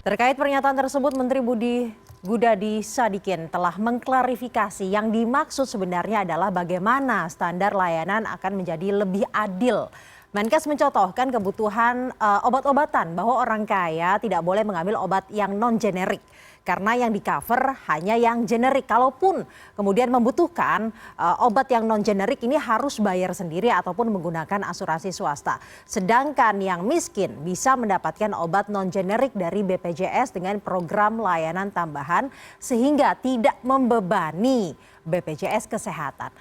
Terkait pernyataan tersebut, Menteri Budi Gunadi Sadikin telah mengklarifikasi yang dimaksud sebenarnya adalah bagaimana standar layanan akan menjadi lebih adil. Menkes mencontohkan kebutuhan obat-obatan bahwa orang kaya tidak boleh mengambil obat yang non-generik karena yang di-cover hanya yang generik. Kalaupun kemudian membutuhkan obat yang non-generik ini harus bayar sendiri ataupun menggunakan asuransi swasta. Sedangkan yang miskin bisa mendapatkan obat non-generik dari BPJS dengan program layanan tambahan sehingga tidak membebani BPJS Kesehatan.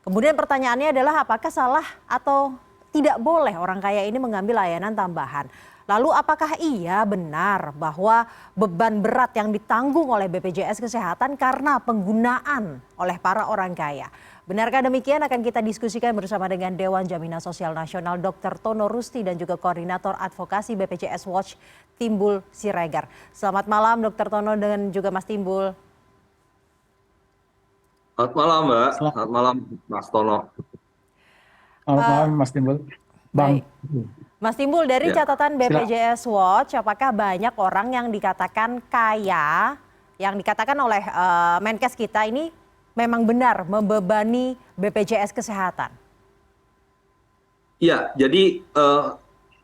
Kemudian pertanyaannya adalah apakah salah atau tidak boleh orang kaya ini mengambil layanan tambahan? Lalu apakah iya benar bahwa beban berat yang ditanggung oleh BPJS Kesehatan karena penggunaan oleh para orang kaya? Benarkah demikian? Akan kita diskusikan bersama dengan Dewan Jaminan Sosial Nasional Dr. Tono Rusti dan juga Koordinator Advokasi BPJS Watch Timbul Siregar. Selamat malam Dr. Tono dan juga Mas Timbul. Selamat malam Mbak, selamat malam Mas Tono. Selamat malam Mas Timbul. Bang. Mas Timbul, dari catatan BPJS Watch, apakah banyak orang yang dikatakan kaya, yang dikatakan oleh Menkes kita ini memang benar membebani BPJS Kesehatan? Iya, jadi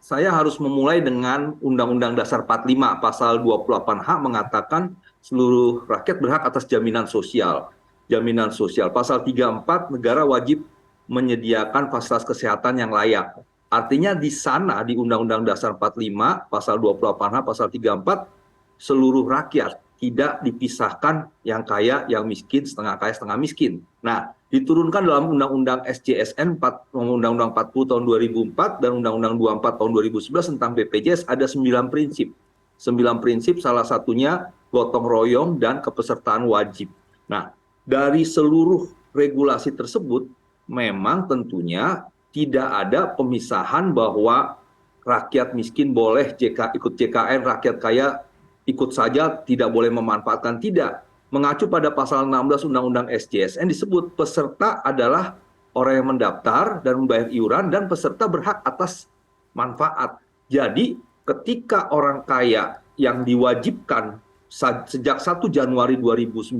saya harus memulai dengan Undang-Undang Dasar 45 Pasal 28H mengatakan seluruh rakyat berhak atas jaminan sosial. Jaminan sosial. Pasal 34 negara wajib menyediakan fasilitas kesehatan yang layak. Artinya di sana di Undang-Undang Dasar 45 Pasal 28H Pasal 34 seluruh rakyat tidak dipisahkan yang kaya, yang miskin, setengah kaya, setengah miskin. Nah, diturunkan dalam Undang-Undang SJSN Undang-Undang 40 tahun 2004 dan Undang-Undang 24 tahun 2011 tentang BPJS ada 9 prinsip. 9 prinsip salah satunya gotong royong dan kepesertaan wajib. Nah, dari seluruh regulasi tersebut memang tentunya tidak ada pemisahan bahwa rakyat miskin boleh ikut JKN, rakyat kaya ikut saja tidak boleh memanfaatkan. Tidak. Mengacu pada pasal 16 Undang-Undang SJSN disebut peserta adalah orang yang mendaftar dan membayar iuran dan peserta berhak atas manfaat. Jadi ketika orang kaya yang diwajibkan sejak 1 Januari 2019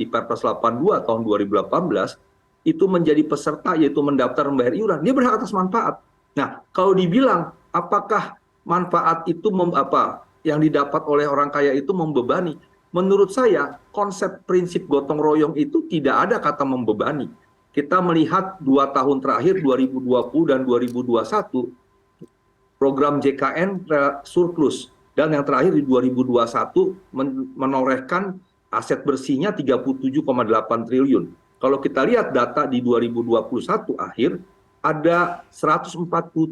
di Perpres 82 tahun 2018 itu menjadi peserta yaitu mendaftar membayar iuran, dia berhak atas manfaat. Nah, kalau dibilang apakah manfaat itu yang didapat oleh orang kaya itu membebani? Menurut saya konsep prinsip gotong royong itu tidak ada kata membebani. Kita melihat 2 tahun terakhir 2020 dan 2021 program JKN surplus dan yang terakhir di 2021 menorehkan aset bersihnya 37,8 triliun. Kalau kita lihat data di 2021 akhir, ada 143,3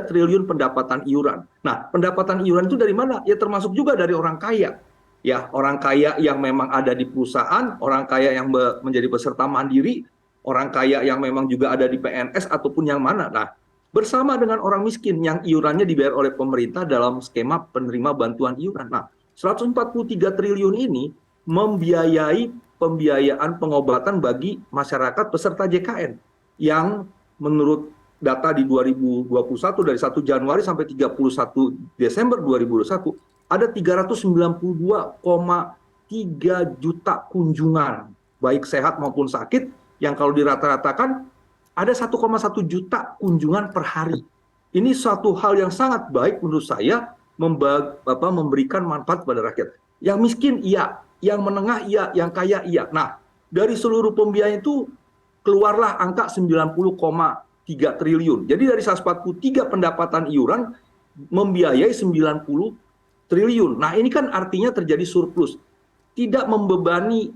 triliun pendapatan iuran. Nah, pendapatan iuran itu dari mana? Ya termasuk juga dari orang kaya. Ya, orang kaya yang memang ada di perusahaan, orang kaya yang menjadi peserta mandiri, orang kaya yang memang juga ada di PNS ataupun yang mana. Nah, bersama dengan orang miskin yang iurannya dibayar oleh pemerintah dalam skema penerima bantuan iuran. Nah, 143 triliun ini membiayai pembiayaan pengobatan bagi masyarakat peserta JKN yang menurut data di 2021 dari 1 Januari sampai 31 Desember 2021 ada 392,3 juta kunjungan baik sehat maupun sakit yang kalau dirata-ratakan ada 1,1 juta kunjungan per hari. Ini suatu hal yang sangat baik menurut saya memberikan manfaat pada rakyat. Yang miskin iya, yang menengah iya, yang kaya iya. Nah, dari seluruh pembiayaan itu keluarlah angka 90,3 triliun. Jadi dari 143 pendapatan iuran membiayai 90 triliun. Nah, ini kan artinya terjadi surplus. Tidak membebani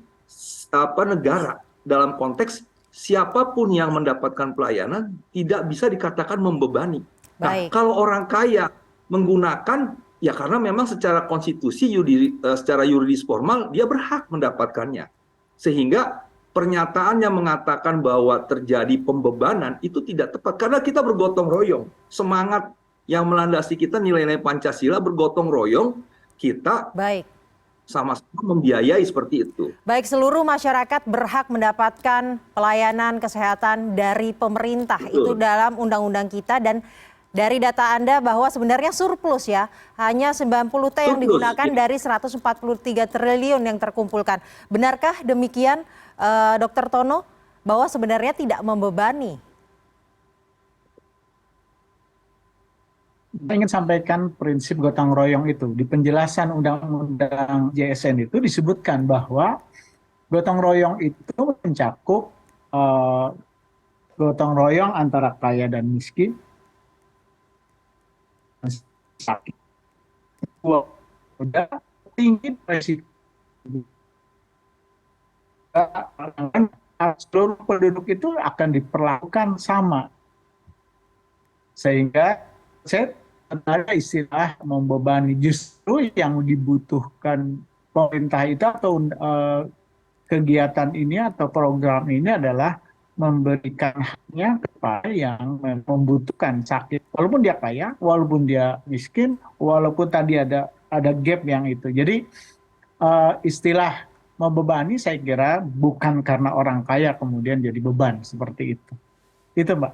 negara dalam konteks siapapun yang mendapatkan pelayanan tidak bisa dikatakan membebani. Nah, kalau orang kaya menggunakan ya karena memang secara konstitusi, secara yuridis formal, dia berhak mendapatkannya. Sehingga pernyataan yang mengatakan bahwa terjadi pembebanan itu tidak tepat. Karena kita bergotong royong. Semangat yang melandasi kita nilai-nilai Pancasila bergotong royong, kita sama-sama membiayai seperti itu. Baik, seluruh masyarakat berhak mendapatkan pelayanan kesehatan dari pemerintah. Betul. Itu dalam undang-undang kita dan Dari data Anda bahwa sebenarnya surplus ya, hanya 90 T yang Surplus, digunakan ya. dari 143 triliun yang terkumpulkan. Benarkah demikian, Dr. Tono, bahwa sebenarnya tidak membebani? Saya ingin sampaikan prinsip gotong royong itu. Di penjelasan Undang-Undang JSN itu disebutkan bahwa gotong royong itu mencakup eh, gotong royong antara kaya dan miskin, sakit, udah tinggi resiko, seluruh penduduk itu akan diperlakukan sama, sehingga saya ada istilah membebani. Justru yang dibutuhkan pemerintah itu atau kegiatan ini atau program ini adalah memberikan haknya kepada yang membutuhkan sakit, walaupun dia kaya, walaupun dia miskin, walaupun tadi ada gap yang itu. Jadi istilah membebani saya kira bukan karena orang kaya kemudian jadi beban seperti itu. Itu Mbak.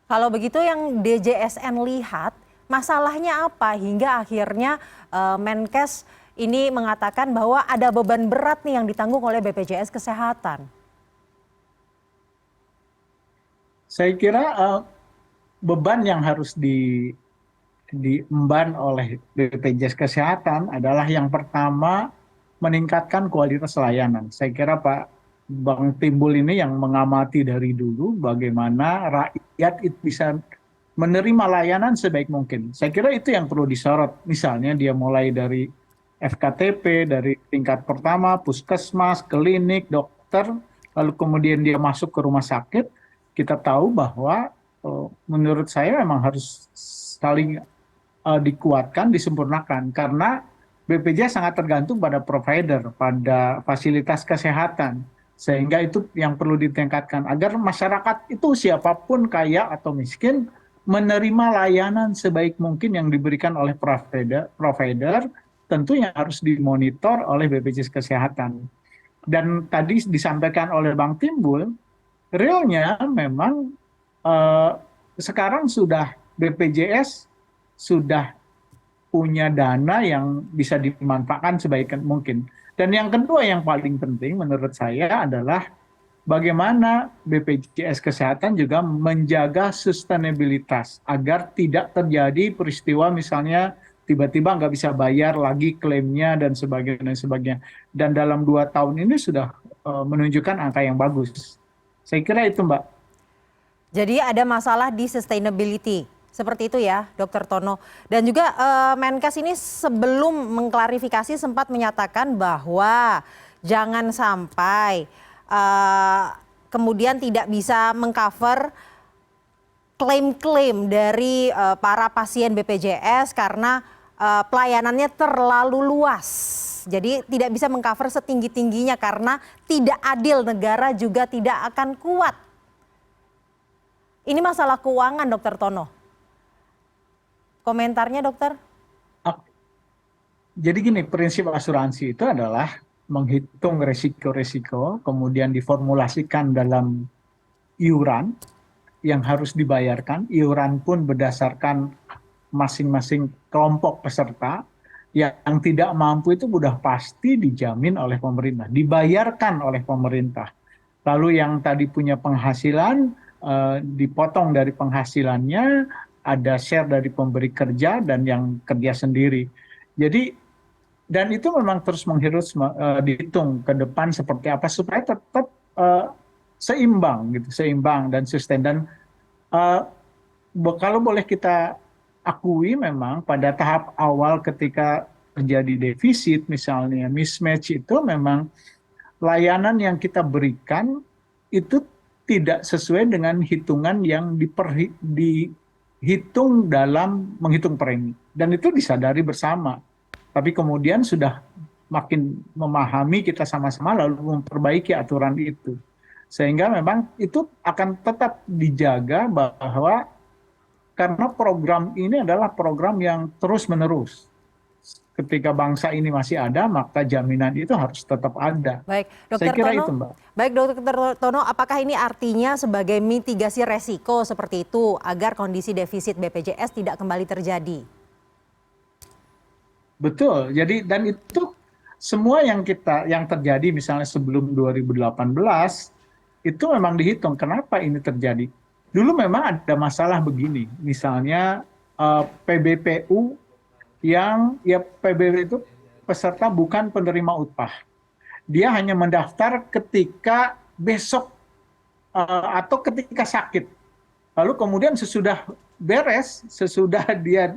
Kalau begitu yang DJSN lihat, masalahnya apa hingga akhirnya Menkes ini mengatakan bahwa ada beban berat nih yang ditanggung oleh BPJS Kesehatan? Saya kira beban yang harus diemban oleh BPJS Kesehatan adalah yang pertama meningkatkan kualitas layanan. Saya kira Pak Bang Timbul ini yang mengamati dari dulu bagaimana rakyat itu bisa menerima layanan sebaik mungkin. Saya kira itu yang perlu disorot. Misalnya dia mulai dari FKTP, dari tingkat pertama, puskesmas, klinik, dokter, lalu kemudian dia masuk ke rumah sakit. Kita tahu bahwa menurut saya memang harus saling dikuatkan, disempurnakan. Karena BPJS sangat tergantung pada provider, pada fasilitas kesehatan. Sehingga itu yang perlu ditingkatkan. Agar masyarakat itu siapapun kaya atau miskin, menerima layanan sebaik mungkin yang diberikan oleh provider tentu yang harus dimonitor oleh BPJS Kesehatan. Dan tadi disampaikan oleh Bang Timbul, realnya memang sekarang sudah BPJS sudah punya dana yang bisa dimanfaatkan sebaik mungkin. Dan yang kedua yang paling penting menurut saya adalah bagaimana BPJS Kesehatan juga menjaga sustainabilitas agar tidak terjadi peristiwa misalnya tiba-tiba nggak bisa bayar lagi klaimnya dan sebagainya. Dan dalam 2 tahun ini sudah menunjukkan angka yang bagus. Saya kira itu Mbak. Jadi ada masalah di sustainability. Seperti itu ya, Dr. Tono. Dan juga Menkes ini sebelum mengklarifikasi sempat menyatakan bahwa jangan sampai kemudian tidak bisa mengcover klaim-klaim dari para pasien BPJS karena pelayanannya terlalu luas. Jadi tidak bisa mengcover setinggi-tingginya karena tidak adil, negara juga tidak akan kuat. Ini masalah keuangan, Dr. Tono. Komentarnya, dokter? Jadi gini, prinsip asuransi itu adalah menghitung resiko-resiko, kemudian diformulasikan dalam iuran yang harus dibayarkan. Iuran pun berdasarkan masing-masing kelompok peserta. Yang tidak mampu itu sudah pasti dijamin oleh pemerintah, dibayarkan oleh pemerintah. Lalu yang tadi punya penghasilan, dipotong dari penghasilannya, ada share dari pemberi kerja dan yang kerja sendiri. Jadi, dan itu memang terus dihitung ke depan seperti apa supaya tetap seimbang gitu, seimbang dan sustain. Dan kalau boleh kita akui memang pada tahap awal ketika terjadi defisit misalnya mismatch itu memang layanan yang kita berikan itu tidak sesuai dengan hitungan yang dihitung dalam menghitung premi. Dan itu disadari bersama. Tapi kemudian sudah makin memahami kita sama-sama lalu memperbaiki aturan itu. Sehingga memang itu akan tetap dijaga bahwa karena program ini adalah program yang terus-menerus. ketika bangsa ini masih ada, maka jaminan itu harus tetap ada. Baik, Saya Dokter kira Tono. itu, Mbak. Baik, Dokter Tono, apakah ini artinya sebagai mitigasi resiko seperti itu agar kondisi defisit BPJS tidak kembali terjadi? Betul. Jadi dan itu semua yang terjadi misalnya sebelum 2018 itu memang dihitung kenapa ini terjadi. Dulu memang ada masalah begini, misalnya PBPU yang ya PBPU itu peserta bukan penerima upah. Dia hanya mendaftar ketika besok atau ketika sakit. Lalu kemudian sesudah beres, sesudah dia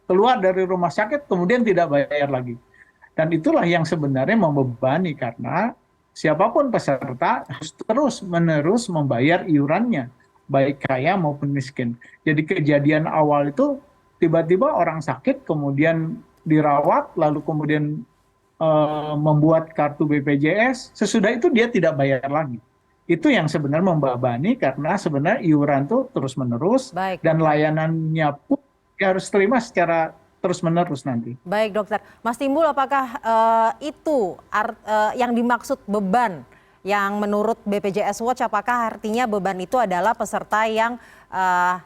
keluar dari rumah sakit, kemudian tidak bayar lagi. Dan itulah yang sebenarnya membebani karena siapapun peserta harus terus-menerus membayar iurannya, baik kaya maupun miskin. Jadi kejadian awal itu tiba-tiba orang sakit, kemudian dirawat, lalu kemudian membuat kartu BPJS, sesudah itu dia tidak bayar lagi. Itu yang sebenarnya membebani karena sebenarnya iuran itu terus-menerus dan layanannya pun harus terima secara terus-menerus nanti. Baik, Dokter. Mas Timbul, apakah itu yang dimaksud beban yang menurut BPJS Watch, apakah artinya beban itu adalah peserta yang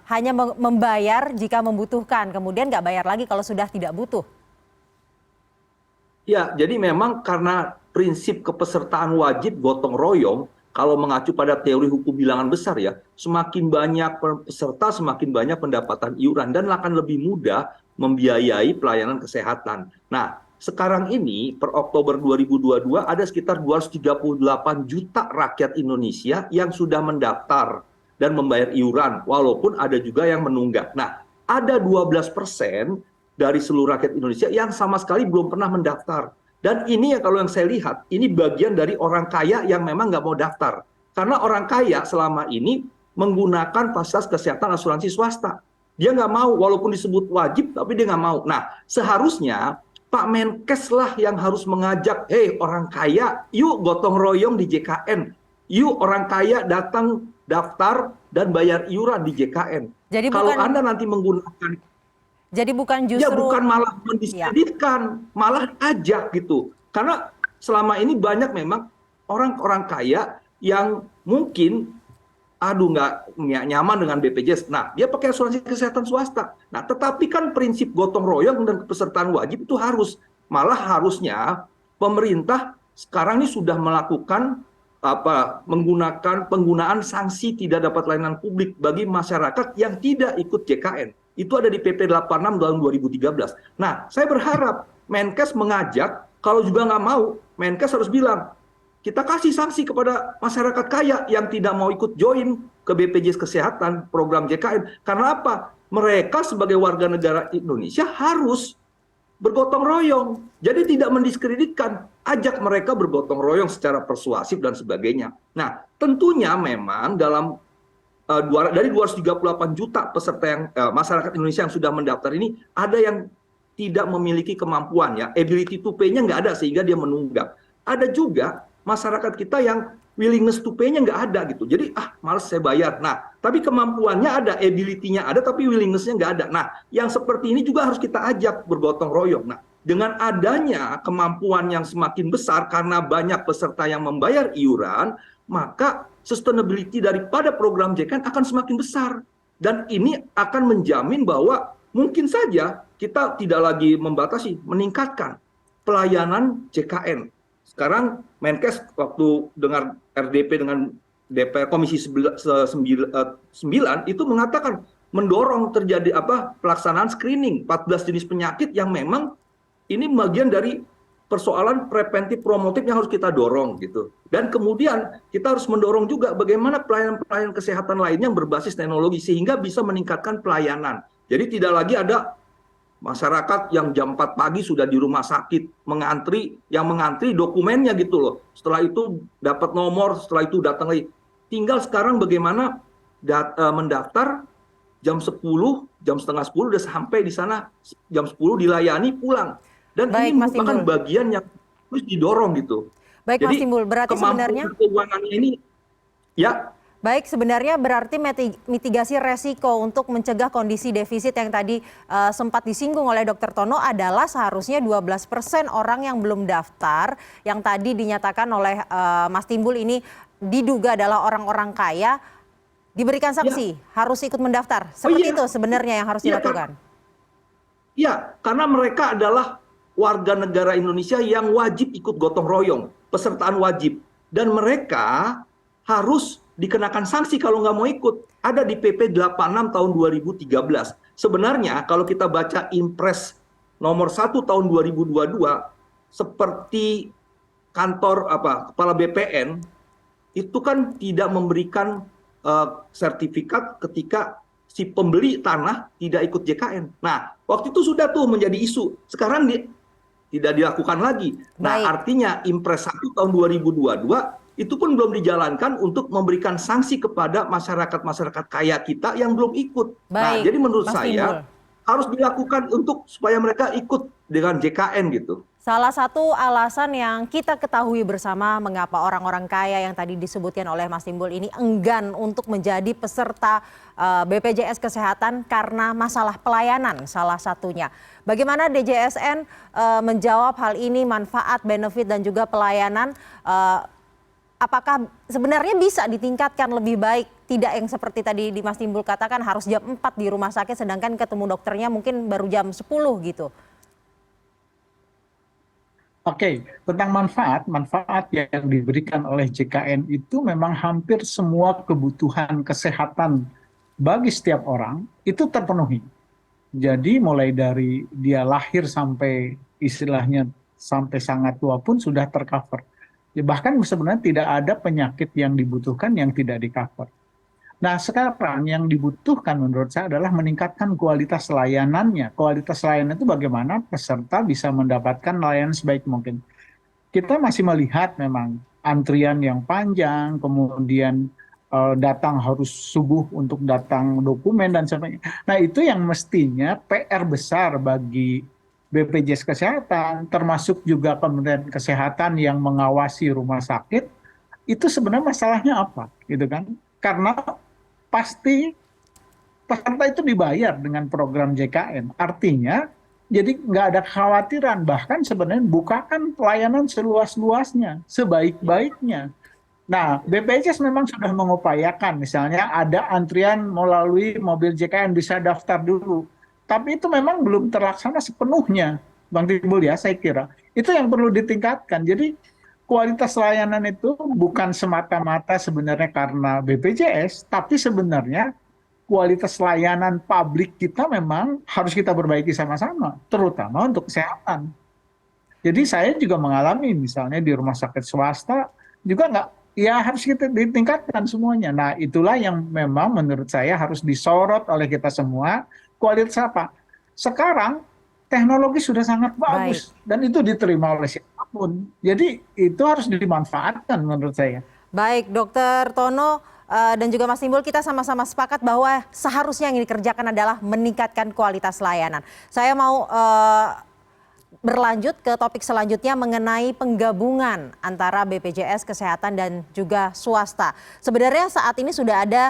hanya membayar jika membutuhkan, kemudian nggak bayar lagi kalau sudah tidak butuh? Ya, jadi memang karena prinsip kepesertaan wajib gotong royong, kalau mengacu pada teori hukum bilangan besar ya, semakin banyak peserta, semakin banyak pendapatan iuran dan akan lebih mudah membiayai pelayanan kesehatan. Nah, sekarang ini per Oktober 2022 ada sekitar 238 juta rakyat Indonesia yang sudah mendaftar dan membayar iuran, walaupun ada juga yang menunggak. Nah, ada 12% dari seluruh rakyat Indonesia yang sama sekali belum pernah mendaftar. Dan ini ya kalau yang saya lihat, ini bagian dari orang kaya yang memang nggak mau daftar. Karena orang kaya selama ini menggunakan fasilitas kesehatan asuransi swasta. Dia nggak mau, walaupun disebut wajib, tapi dia nggak mau. Nah, seharusnya Pak Menkes lah yang harus mengajak, hei orang kaya, yuk gotong royong di JKN. Yuk orang kaya datang daftar dan bayar iuran di JKN. Jadi kalau Anda nanti menggunakan jadi bukan justru... Ya bukan malah mendiskreditkan, malah ajak gitu. Karena selama ini banyak memang orang-orang kaya yang mungkin nggak nyaman dengan BPJS. Nah, dia pakai asuransi kesehatan swasta. Nah, tetapi kan prinsip gotong royong dan kepesertaan wajib itu malah harusnya pemerintah sekarang ini sudah melakukan menggunakan penggunaan sanksi tidak dapat layanan publik bagi masyarakat yang tidak ikut JKN. Itu ada di PP 86 tahun 2013. Nah, saya berharap Menkes mengajak, kalau juga nggak mau, Menkes harus bilang, kita kasih sanksi kepada masyarakat kaya yang tidak mau ikut join ke BPJS Kesehatan, program JKN. Karena apa? Mereka sebagai warga negara Indonesia harus bergotong royong. Jadi tidak mendiskreditkan, ajak mereka bergotong royong secara persuasif dan sebagainya. Nah, tentunya memang dalam dari 238 juta peserta yang masyarakat Indonesia yang sudah mendaftar ini, ada yang tidak memiliki kemampuan ya, ability to pay-nya nggak ada sehingga dia menunggak. Ada juga masyarakat kita yang willingness to pay-nya nggak ada gitu. Jadi males saya bayar. Nah, tapi kemampuannya ada, ability-nya ada, tapi willingness-nya nggak ada. Nah, yang seperti ini juga harus kita ajak bergotong royong. Nah, dengan adanya kemampuan yang semakin besar karena banyak peserta yang membayar iuran, maka sustainability daripada program JKN akan semakin besar. Dan ini akan menjamin bahwa mungkin saja kita tidak lagi membatasi, meningkatkan pelayanan JKN. Sekarang Menkes waktu dengar RDP dengan DPR Komisi 9 itu mengatakan mendorong terjadi pelaksanaan screening 14 jenis penyakit yang memang ini bagian dari persoalan preventif promotif yang harus kita dorong gitu. Dan kemudian kita harus mendorong juga bagaimana pelayanan-pelayanan kesehatan lainnya yang berbasis teknologi sehingga bisa meningkatkan pelayanan. Jadi tidak lagi ada masyarakat yang jam 4 pagi sudah di rumah sakit yang mengantri dokumennya gitu loh. Setelah itu dapat nomor, setelah itu datang lagi. Tinggal sekarang bagaimana mendaftar jam 10, jam setengah 10 udah sampai di sana, jam 10 dilayani pulang. Dan baik, ini merupakan bagian yang harus didorong gitu. Baik, jadi, Mas Timbul, berarti sebenarnya keuangannya ini ya. Baik, sebenarnya berarti mitigasi resiko untuk mencegah kondisi defisit yang tadi sempat disinggung oleh Dr. Tono adalah seharusnya 12% orang yang belum daftar, yang tadi dinyatakan oleh Mas Timbul ini diduga adalah orang-orang kaya, diberikan sanksi, harus ikut mendaftar. Seperti itu sebenarnya yang harus dilakukan. Iya, karena mereka adalah warga negara Indonesia yang wajib ikut gotong royong, pesertaan wajib. Dan mereka harus dikenakan sanksi kalau nggak mau ikut. Ada di PP 86 tahun 2013. Sebenarnya kalau kita baca Impres nomor 1 tahun 2022, seperti kantor kepala BPN, itu kan tidak memberikan sertifikat ketika si pembeli tanah tidak ikut JKN. Nah, waktu itu sudah tuh menjadi isu. Sekarang tidak dilakukan lagi. Nah, artinya Impres 1 tahun 2022 itu pun belum dijalankan untuk memberikan sanksi kepada masyarakat kaya kita yang belum ikut. Nah, jadi menurut saya harus dilakukan untuk supaya mereka ikut dengan JKN gitu. Salah satu alasan yang kita ketahui bersama mengapa orang-orang kaya yang tadi disebutkan oleh Mas Timbul ini enggan untuk menjadi peserta BPJS Kesehatan karena masalah pelayanan salah satunya. Bagaimana DJSN menjawab hal ini, manfaat, benefit dan juga pelayanan, apakah sebenarnya bisa ditingkatkan lebih baik, tidak yang seperti tadi di Mas Timbul katakan harus jam 4 di rumah sakit sedangkan ketemu dokternya mungkin baru jam 10 gitu. Oke, tentang manfaat yang diberikan oleh JKN itu memang hampir semua kebutuhan kesehatan bagi setiap orang itu terpenuhi. Jadi mulai dari dia lahir sampai istilahnya sampai sangat tua pun sudah tercover. Ya, bahkan sebenarnya tidak ada penyakit yang dibutuhkan yang tidak di-cover. Nah, sekarang yang dibutuhkan menurut saya adalah meningkatkan kualitas layanannya. Kualitas layanan itu bagaimana peserta bisa mendapatkan layanan sebaik mungkin. Kita masih melihat memang antrian yang panjang, kemudian datang harus subuh untuk datang dokumen dan sebagainya. Nah, itu yang mestinya PR besar bagi BPJS Kesehatan, termasuk juga Kementerian Kesehatan yang mengawasi rumah sakit, itu sebenarnya masalahnya apa, gitu kan? Karena pasti peserta itu dibayar dengan program JKN. Artinya, jadi nggak ada kekhawatiran. Bahkan sebenarnya bukakan pelayanan seluas-luasnya, sebaik-baiknya. Nah, BPJS memang sudah mengupayakan, misalnya ada antrian melalui mobil JKN, bisa daftar dulu. Tapi itu memang belum terlaksana sepenuhnya, Bang Timbul ya, saya kira. Itu yang perlu ditingkatkan. Jadi, kualitas layanan itu bukan semata-mata sebenarnya karena BPJS, tapi sebenarnya kualitas layanan publik kita memang harus kita perbaiki sama-sama, terutama untuk kesehatan. Jadi saya juga mengalami misalnya di rumah sakit swasta juga nggak, ya harus kita ditingkatkan semuanya. Nah, itulah yang memang menurut saya harus disorot oleh kita semua. Kualitas apa? Sekarang teknologi sudah sangat bagus dan itu diterima oleh siapapun. Jadi itu harus dimanfaatkan menurut saya. Baik, Dokter Tono dan juga Mas Timbul, kita sama-sama sepakat bahwa seharusnya yang dikerjakan adalah meningkatkan kualitas layanan. Saya mau berlanjut ke topik selanjutnya mengenai penggabungan antara BPJS Kesehatan dan juga swasta. Sebenarnya saat ini sudah ada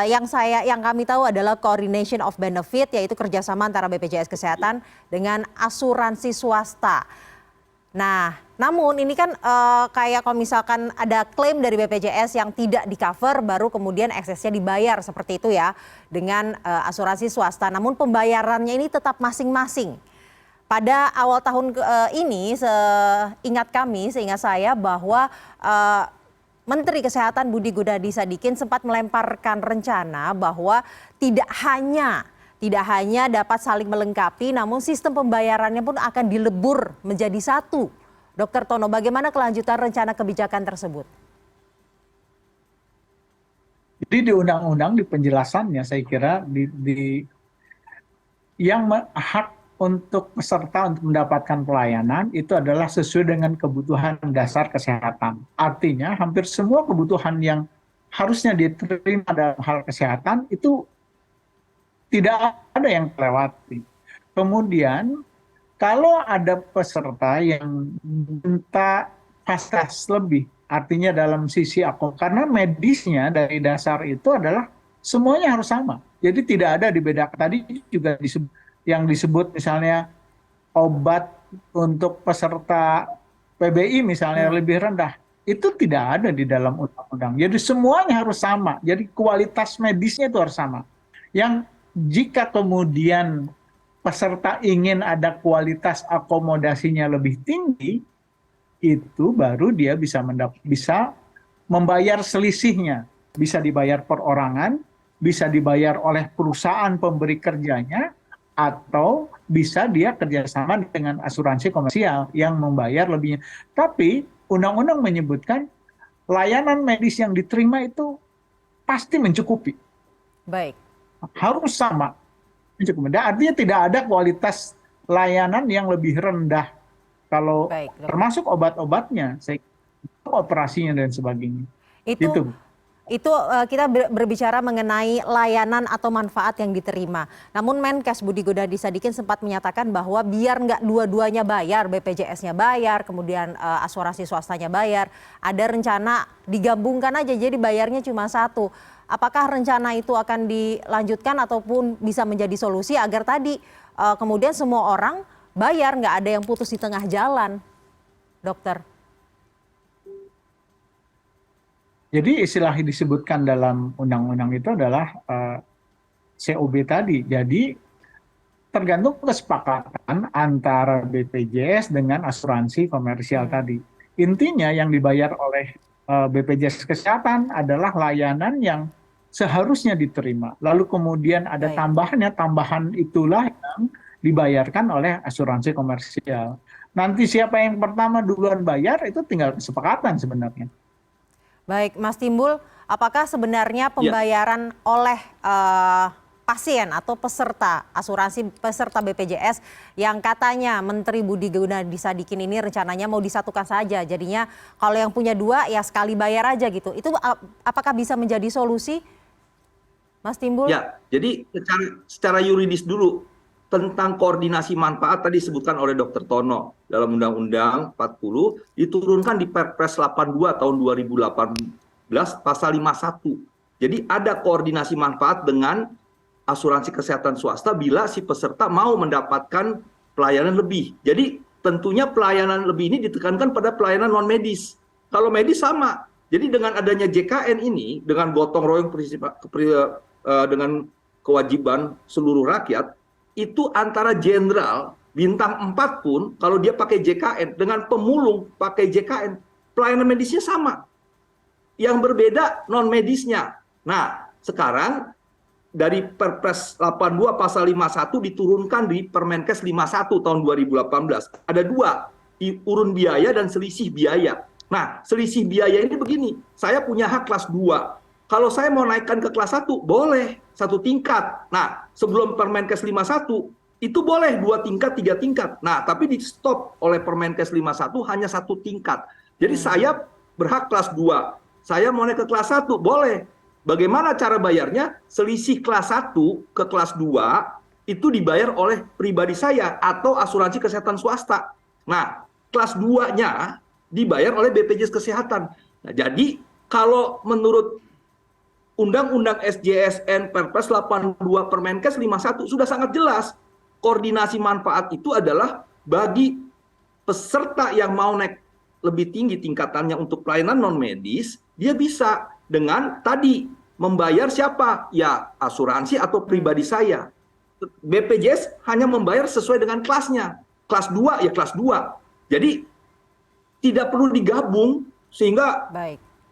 yang kami tahu adalah coordination of benefit, yaitu kerjasama antara BPJS Kesehatan dengan asuransi swasta. Nah, namun ini kan kayak kalau misalkan ada klaim dari BPJS yang tidak di-cover, baru kemudian eksesnya dibayar seperti itu ya dengan asuransi swasta. Namun pembayarannya ini tetap masing-masing. Pada awal tahun ini, seingat saya bahwa Menteri Kesehatan Budi Gunadi Sadikin sempat melemparkan rencana bahwa tidak hanya dapat saling melengkapi, namun sistem pembayarannya pun akan dilebur menjadi satu. Dr. Tono, bagaimana kelanjutan rencana kebijakan tersebut? Jadi di undang-undang, di penjelasannya saya kira yang hak untuk peserta untuk mendapatkan pelayanan itu adalah sesuai dengan kebutuhan dasar kesehatan. Artinya hampir semua kebutuhan yang harusnya diterima dalam hal kesehatan itu tidak ada yang terlewati. Kemudian kalau ada peserta yang minta fasilitas lebih, Artinya dalam sisi karena medisnya dari dasar itu adalah semuanya harus sama. Jadi tidak ada dibedakan. Tadi juga yang disebut misalnya obat untuk peserta PBI misalnya lebih rendah. Itu tidak ada di dalam undang-undang. Jadi semuanya harus sama. Jadi kualitas medisnya itu harus sama. Yang jika kemudian peserta ingin ada kualitas akomodasinya lebih tinggi, itu baru dia bisa membayar selisihnya. Bisa dibayar perorangan, bisa dibayar oleh perusahaan pemberi kerjanya, atau bisa dia kerjasama dengan asuransi komersial yang membayar lebihnya. Tapi undang-undang menyebutkan layanan medis yang diterima itu pasti mencukupi. Baik. Harus sama. Mencukupi. Artinya tidak ada kualitas layanan yang lebih rendah. Kalau Baik, termasuk obat-obatnya, operasinya dan sebagainya. Itu kita berbicara mengenai layanan atau manfaat yang diterima. Namun Menkes Budi Gunadi Sadikin sempat menyatakan bahwa biar nggak dua-duanya bayar, BPJS-nya bayar, kemudian asuransi swastanya bayar, ada rencana digabungkan aja jadi bayarnya cuma satu. Apakah rencana itu akan dilanjutkan ataupun bisa menjadi solusi agar tadi kemudian semua orang bayar, nggak ada yang putus di tengah jalan, dokter? Jadi istilah yang disebutkan dalam undang-undang itu adalah COB tadi. Jadi tergantung kesepakatan antara BPJS dengan asuransi komersial tadi. Intinya yang dibayar oleh BPJS Kesehatan adalah layanan yang seharusnya diterima. Lalu kemudian ada tambahan itulah yang dibayarkan oleh asuransi komersial. Nanti siapa yang pertama duluan bayar itu tinggal kesepakatan sebenarnya. Baik, Mas Timbul, apakah sebenarnya pembayaran oleh pasien atau peserta asuransi peserta BPJS yang katanya Menteri Budi Gunadi Sadikin ini rencananya mau disatukan saja, jadinya kalau yang punya dua ya sekali bayar aja gitu, itu apakah bisa menjadi solusi, Mas Timbul? Ya, jadi secara yuridis dulu tentang koordinasi manfaat tadi disebutkan oleh Dr. Tono dalam Undang-Undang 40 diturunkan di Perpres 82 tahun 2018 pasal 51. Jadi ada koordinasi manfaat dengan asuransi kesehatan swasta bila si peserta mau mendapatkan pelayanan lebih. Jadi tentunya pelayanan lebih ini ditekankan pada pelayanan non medis. Kalau medis sama. Jadi dengan adanya JKN ini dengan gotong royong dengan kewajiban seluruh rakyat itu antara jenderal bintang 4 pun kalau dia pakai JKN dengan pemulung pakai JKN pelayanan medisnya sama. Yang berbeda non medisnya. Nah, sekarang dari Perpres 82 pasal 51 diturunkan di Permenkes 51 tahun 2018. Ada dua, urun biaya dan selisih biaya. Nah, selisih biaya ini begini, saya punya hak kelas 2. Kalau saya mau naikkan ke kelas 1, boleh satu tingkat. Nah, sebelum Permenkes 51, itu boleh 2 tingkat, 3 tingkat. Nah, tapi di stop oleh Permenkes 51 hanya 1 tingkat. Jadi saya berhak kelas 2. Saya mau naik ke kelas 1, boleh. Bagaimana cara bayarnya? Selisih kelas 1 ke kelas 2 itu dibayar oleh pribadi saya atau asuransi kesehatan swasta. Nah, kelas 2-nya dibayar oleh BPJS Kesehatan. Nah, jadi kalau menurut Undang-Undang SJSN Perpres 82 Permenkes 51 sudah sangat jelas. Koordinasi manfaat itu adalah bagi peserta yang mau naik lebih tinggi tingkatannya untuk pelayanan non medis, dia bisa dengan tadi membayar siapa? Ya asuransi atau pribadi saya. BPJS hanya membayar sesuai dengan kelasnya. Kelas 2 ya kelas 2. Jadi tidak perlu digabung sehingga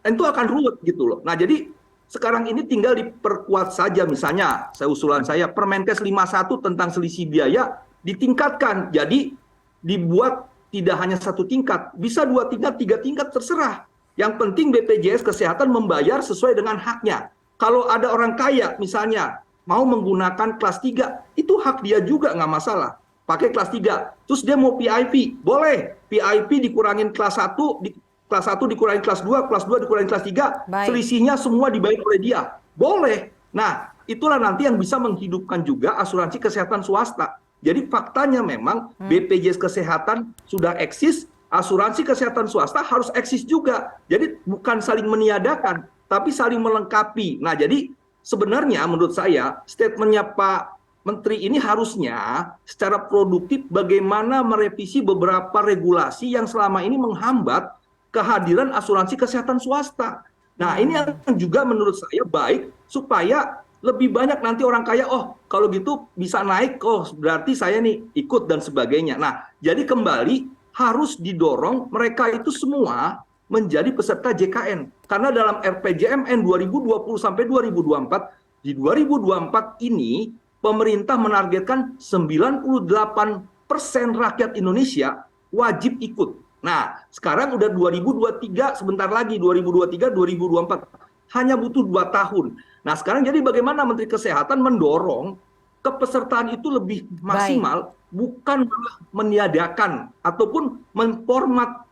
itu akan ruwet gitu loh. Nah, jadi sekarang ini tinggal diperkuat saja, misalnya usulan saya Permenkes 51 tentang selisih biaya ditingkatkan. Jadi dibuat tidak hanya 1 tingkat, bisa 2 tingkat, 3 tingkat terserah. Yang penting BPJS Kesehatan membayar sesuai dengan haknya. Kalau ada orang kaya misalnya mau menggunakan kelas 3, itu hak dia juga nggak masalah. Pakai kelas 3, terus dia mau PIP, boleh. PIP dikurangin kelas 1, kelas 1 dikurangi kelas 2, kelas 2 dikurangi kelas 3, selisihnya semua dibayar oleh dia. Boleh. Nah, itulah nanti yang bisa menghidupkan juga asuransi kesehatan swasta. Jadi faktanya memang BPJS Kesehatan sudah eksis, asuransi kesehatan swasta harus eksis juga. Jadi bukan saling meniadakan, tapi saling melengkapi. Nah, jadi sebenarnya menurut saya statementnya Pak Menteri ini harusnya secara produktif bagaimana merevisi beberapa regulasi yang selama ini menghambat kehadiran asuransi kesehatan swasta. Nah, ini yang juga menurut saya baik supaya lebih banyak nanti orang kaya, oh kalau gitu bisa naik, oh berarti saya nih ikut dan sebagainya. Nah, jadi kembali harus didorong mereka itu semua menjadi peserta JKN. Karena dalam RPJMN 2020 sampai 2024, di 2024 ini pemerintah menargetkan 98% rakyat Indonesia wajib ikut. Nah, sekarang udah 2023, sebentar lagi 2023, 2024. Hanya butuh 2 tahun. Nah, sekarang jadi bagaimana Menteri Kesehatan mendorong kepesertaan itu lebih maksimal, bukan malah meniadakan ataupun memformat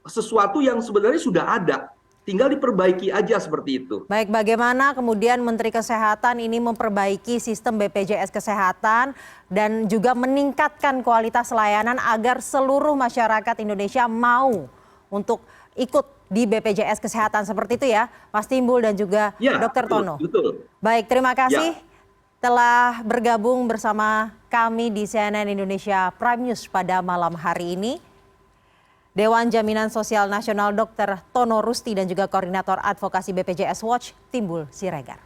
sesuatu yang sebenarnya sudah ada. Tinggal diperbaiki aja seperti itu. Baik, bagaimana kemudian Menteri Kesehatan ini memperbaiki sistem BPJS Kesehatan dan juga meningkatkan kualitas layanan agar seluruh masyarakat Indonesia mau untuk ikut di BPJS Kesehatan seperti itu ya, Mas Timbul dan juga Ya, Dr. Tono. betul. Baik, terima kasih Ya. telah bergabung bersama kami di CNN Indonesia Prime News pada malam hari ini. Dewan Jaminan Sosial Nasional Dr. Tono Rusti dan juga Koordinator Advokasi BPJS Watch Timbul Siregar.